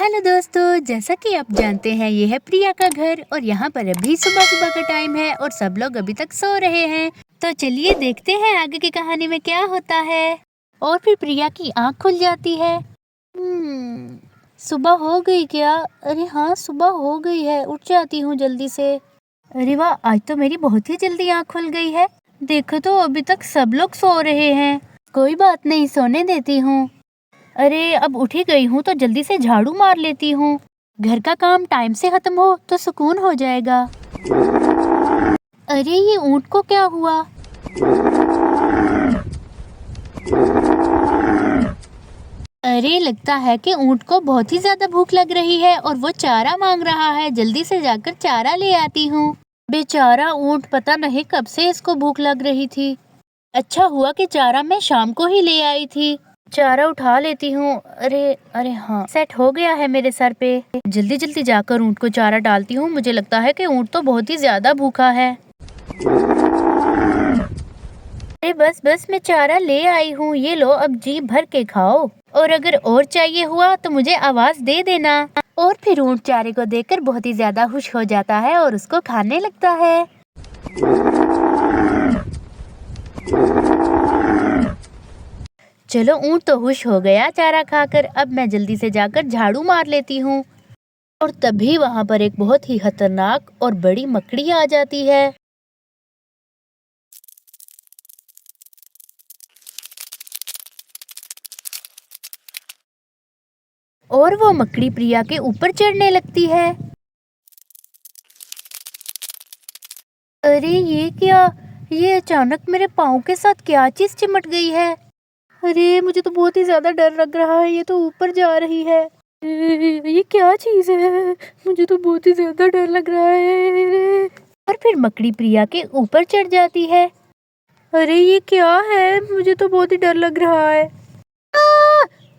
Hello दोस्तों, जैसा कि आप जानते हैं ये है प्रिया का घर और यहाँ पर अभी सुबह सुबह का टाइम है और सब लोग अभी तक सो रहे हैं। तो चलिए देखते हैं आगे की कहानी में क्या होता है। और फिर प्रिया की आँख खुल जाती है। सुबह हो गई क्या? अरे हाँ, सुबह हो गई है, उठ जाती हूँ जल्दी से। अरे वाह, आज तो मेरी बहुत ही जल्दी आँख खुल गई है। देखो तो अभी तक सब लोग सो रहे हैं। कोई बात नहीं, सोने देती हूँ। अरे अब उठी गई हूँ तो जल्दी से झाड़ू मार लेती हूँ। घर का काम टाइम से खत्म हो तो सुकून हो जाएगा। अरे ये ऊँट को क्या हुआ? अरे लगता है कि ऊँट को बहुत ही ज्यादा भूख लग रही है और वो चारा मांग रहा है। जल्दी से जाकर चारा ले आती हूँ। बेचारा ऊँट, पता नहीं कब से इसको भूख लग रही थी। अच्छा हुआ कि चारा मैं शाम को ही ले आई थी। चारा उठा लेती हूँ। अरे अरे हाँ, सेट हो गया है मेरे सर पे। जल्दी जल्दी जाकर ऊँट को चारा डालती हूँ। मुझे लगता है कि ऊँट तो बहुत ही ज्यादा भूखा है। अरे बस बस, मैं चारा ले आई हूँ, ये लो, अब जी भर के खाओ। और अगर और चाहिए हुआ तो मुझे आवाज दे देना। और फिर ऊँट चारे को देखकर बहुत ही ज्यादा खुश हो जाता है और उसको खाने लगता है। चलो, ऊँट तो खुश हो गया चारा खाकर। अब मैं जल्दी से जाकर झाड़ू मार लेती हूँ। और तभी वहाँ पर एक बहुत ही खतरनाक और बड़ी मकड़ी आ जाती है। और वो मकड़ी प्रिया के ऊपर चढ़ने लगती है। अरे ये क्या? ये अचानक मेरे पाँव के साथ क्या चीज चिमट गई है? अरे मुझे तो बहुत ही ज्यादा डर लग रहा है, ये तो ऊपर जा रही है। ये क्या चीज है? मुझे तो बहुत ही ज्यादा डर लग रहा है। और फिर मकड़ी प्रिया के ऊपर चढ़ जाती है। अरे ये क्या है? मुझे तो बहुत ही डर लग रहा है।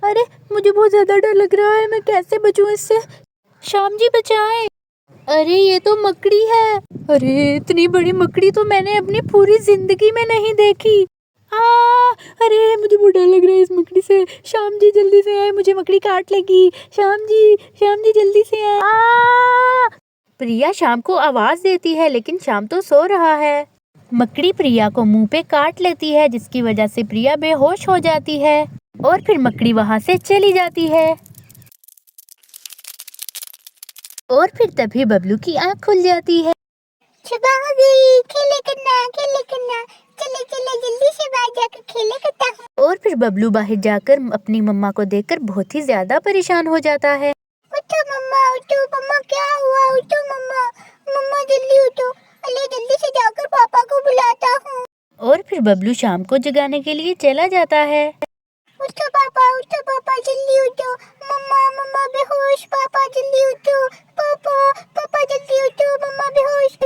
अरे मुझे बहुत ज्यादा डर लग रहा है, मैं कैसे बचूं इससे? श्याम जी बचाएं। अरे ये तो मकड़ी है। अरे इतनी बड़ी मकड़ी तो मैंने अपनी पूरी जिंदगी में नहीं देखी। अरे मुझे बहुत डर लग रहा है इस मकड़ी से। श्याम जी जल्दी से आए, मुझे मकड़ी काट लेगी। श्याम जी जल्दी से आए। प्रिया श्याम को आवाज देती है लेकिन श्याम तो सो रहा है। मकड़ी प्रिया को मुंह पे काट लेती है जिसकी वजह से प्रिया बेहोश हो जाती है। और फिर मकड़ी वहां से चली जाती है। और फिर तभी बबलू की आंख खुल जाती है। सुबह हो गई, खेले करना, चले चले जल्दी से बाहर जाकर खेले करता हूँ। और फिर बबलू बाहर जाकर अपनी मम्मा को देखकर बहुत ही ज्यादा परेशान हो जाता है। उठो मम्मा, क्या हुआ? उठो मम्मा जल्दी उठो। अरे जल्दी से जाकर पापा को बुलाता हूँ। और फिर बबलू शाम को जगाने के लिए चला जाता है। उठो पापा जल्दी उठो। मम्मा बेहोश, पापा जल्दी उठो। पापा जल्दी उठो, मम्मा बेहोश।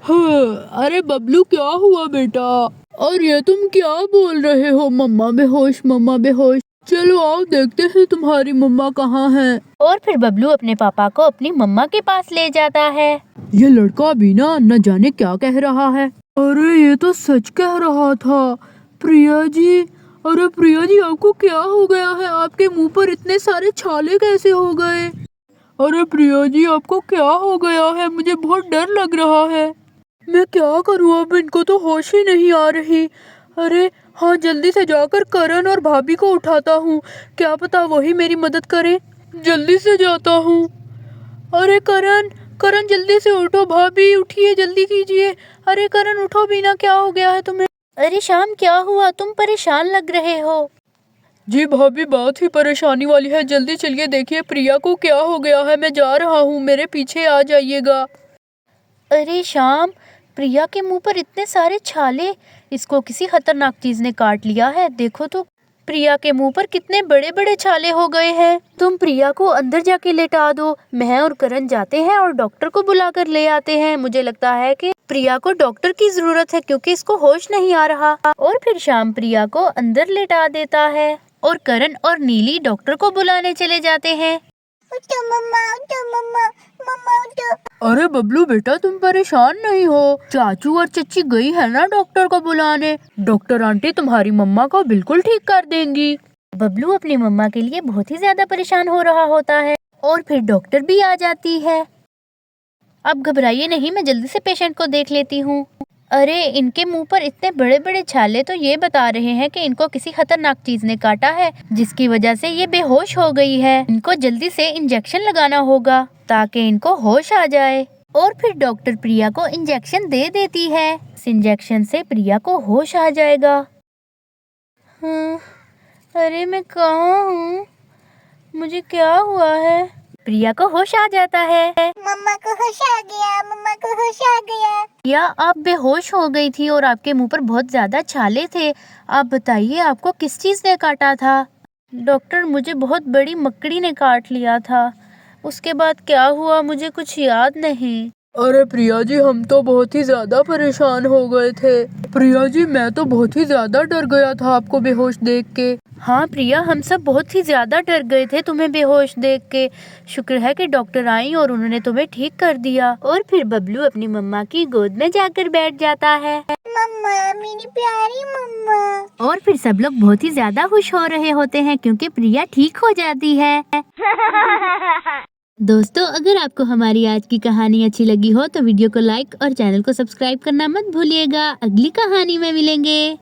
हाँ, अरे बबलू क्या हुआ बेटा? और ये तुम क्या बोल रहे हो? मम्मा बेहोश। चलो आओ देखते हैं तुम्हारी मम्मा कहाँ है। और फिर बबलू अपने पापा को अपनी मम्मा के पास ले जाता है। ये लड़का भी ना न जाने क्या कह रहा है। अरे ये तो सच कह रहा था। प्रिया जी, अरे प्रिया जी आपको क्या हो गया है? आपके मुंह पर इतने सारे छाले कैसे हो गए? अरे प्रिया जी आपको क्या हो गया है? मुझे बहुत डर लग रहा है। मैं क्या करूँ, अब इनको तो होश ही नहीं आ रही। अरे हाँ, जल्दी से जाकर करण और भाभी को उठाता हूँ, क्या पता वही मेरी मदद करे। जल्दी से जाता हूँ। अरे करण जल्दी से उठो, भाभी उठिए, जल्दी कीजिए। अरे करण उठो, बीना क्या हो गया है तुम्हें? अरे श्याम क्या हुआ? तुम परेशान लग रहे हो। जी भाभी, बात ही परेशानी वाली है, जल्दी चलिए देखिए प्रिया को क्या हो गया है। मैं जा रहा हूँ, मेरे पीछे आ जाइएगा। अरे श्याम, प्रिया के मुंह पर इतने सारे छाले, इसको किसी खतरनाक चीज ने काट लिया है। देखो तो प्रिया के मुंह पर कितने बड़े बड़े छाले हो गए हैं। तुम प्रिया को अंदर जाके लेटा दो। मैं और करण जाते हैं और डॉक्टर को बुलाकर ले आते हैं। मुझे लगता है कि प्रिया को डॉक्टर की जरूरत है क्योंकि इसको होश नहीं आ रहा। और फिर श्याम प्रिया को अंदर लेटा देता है और करण और नीली डॉक्टर को बुलाने चले जाते हैं। उठो मम्मा उठो। अरे बबलू बेटा, तुम परेशान नहीं हो? चाचू और चच्ची गई है ना डॉक्टर को बुलाने। डॉक्टर आंटी तुम्हारी मम्मा को बिल्कुल ठीक कर देंगी। बबलू अपनी मम्मा के लिए बहुत ही ज्यादा परेशान हो रहा होता है। और फिर डॉक्टर भी आ जाती है। अब घबराइए नहीं, मैं जल्दी से पेशेंट को देख लेती हूँ। अरे इनके मुंह पर इतने बड़े बड़े छाले तो ये बता रहे हैं कि इनको किसी खतरनाक चीज ने काटा है, जिसकी वजह से ये बेहोश हो गई है। इनको जल्दी से इंजेक्शन लगाना होगा ताकि इनको होश आ जाए। और फिर डॉक्टर प्रिया को इंजेक्शन दे देती है। इस इंजेक्शन से प्रिया को होश आ जाएगा। अरे मैं कहाँ हूँ? मुझे क्या हुआ है? प्रिया को होश आ जाता है। मम्मा को होश आ गया, मम्मा को होश आ गया। प्रिया आप बेहोश हो गई थी और आपके मुंह पर बहुत ज्यादा छाले थे। आप बताइए आपको किस चीज ने काटा था? डॉक्टर मुझे बहुत बड़ी मकड़ी ने काट लिया था। उसके बाद क्या हुआ मुझे कुछ याद नहीं। अरे प्रिया जी, हम तो बहुत ही ज्यादा परेशान हो गए थे। प्रिया जी, मैं तो बहुत ही ज्यादा डर गया था आपको बेहोश देख के। हाँ प्रिया, हम सब बहुत ही ज्यादा डर गए थे तुम्हें बेहोश देख के। शुक्र है कि डॉक्टर आई और उन्होंने तुम्हें ठीक कर दिया। और फिर बबलू अपनी मम्मा की गोद में जाकर बैठ जाता है। मम्मा, मेरी प्यारी मम्मा। और फिर सब लोग बहुत ही ज्यादा खुश हो रहे होते हैं क्योंकि प्रिया ठीक हो जाती है। दोस्तों, अगर आपको हमारी आज की कहानी अच्छी लगी हो तो वीडियो को लाइक और चैनल को सब्सक्राइब करना मत भूलिएगा। अगली कहानी में मिलेंगे।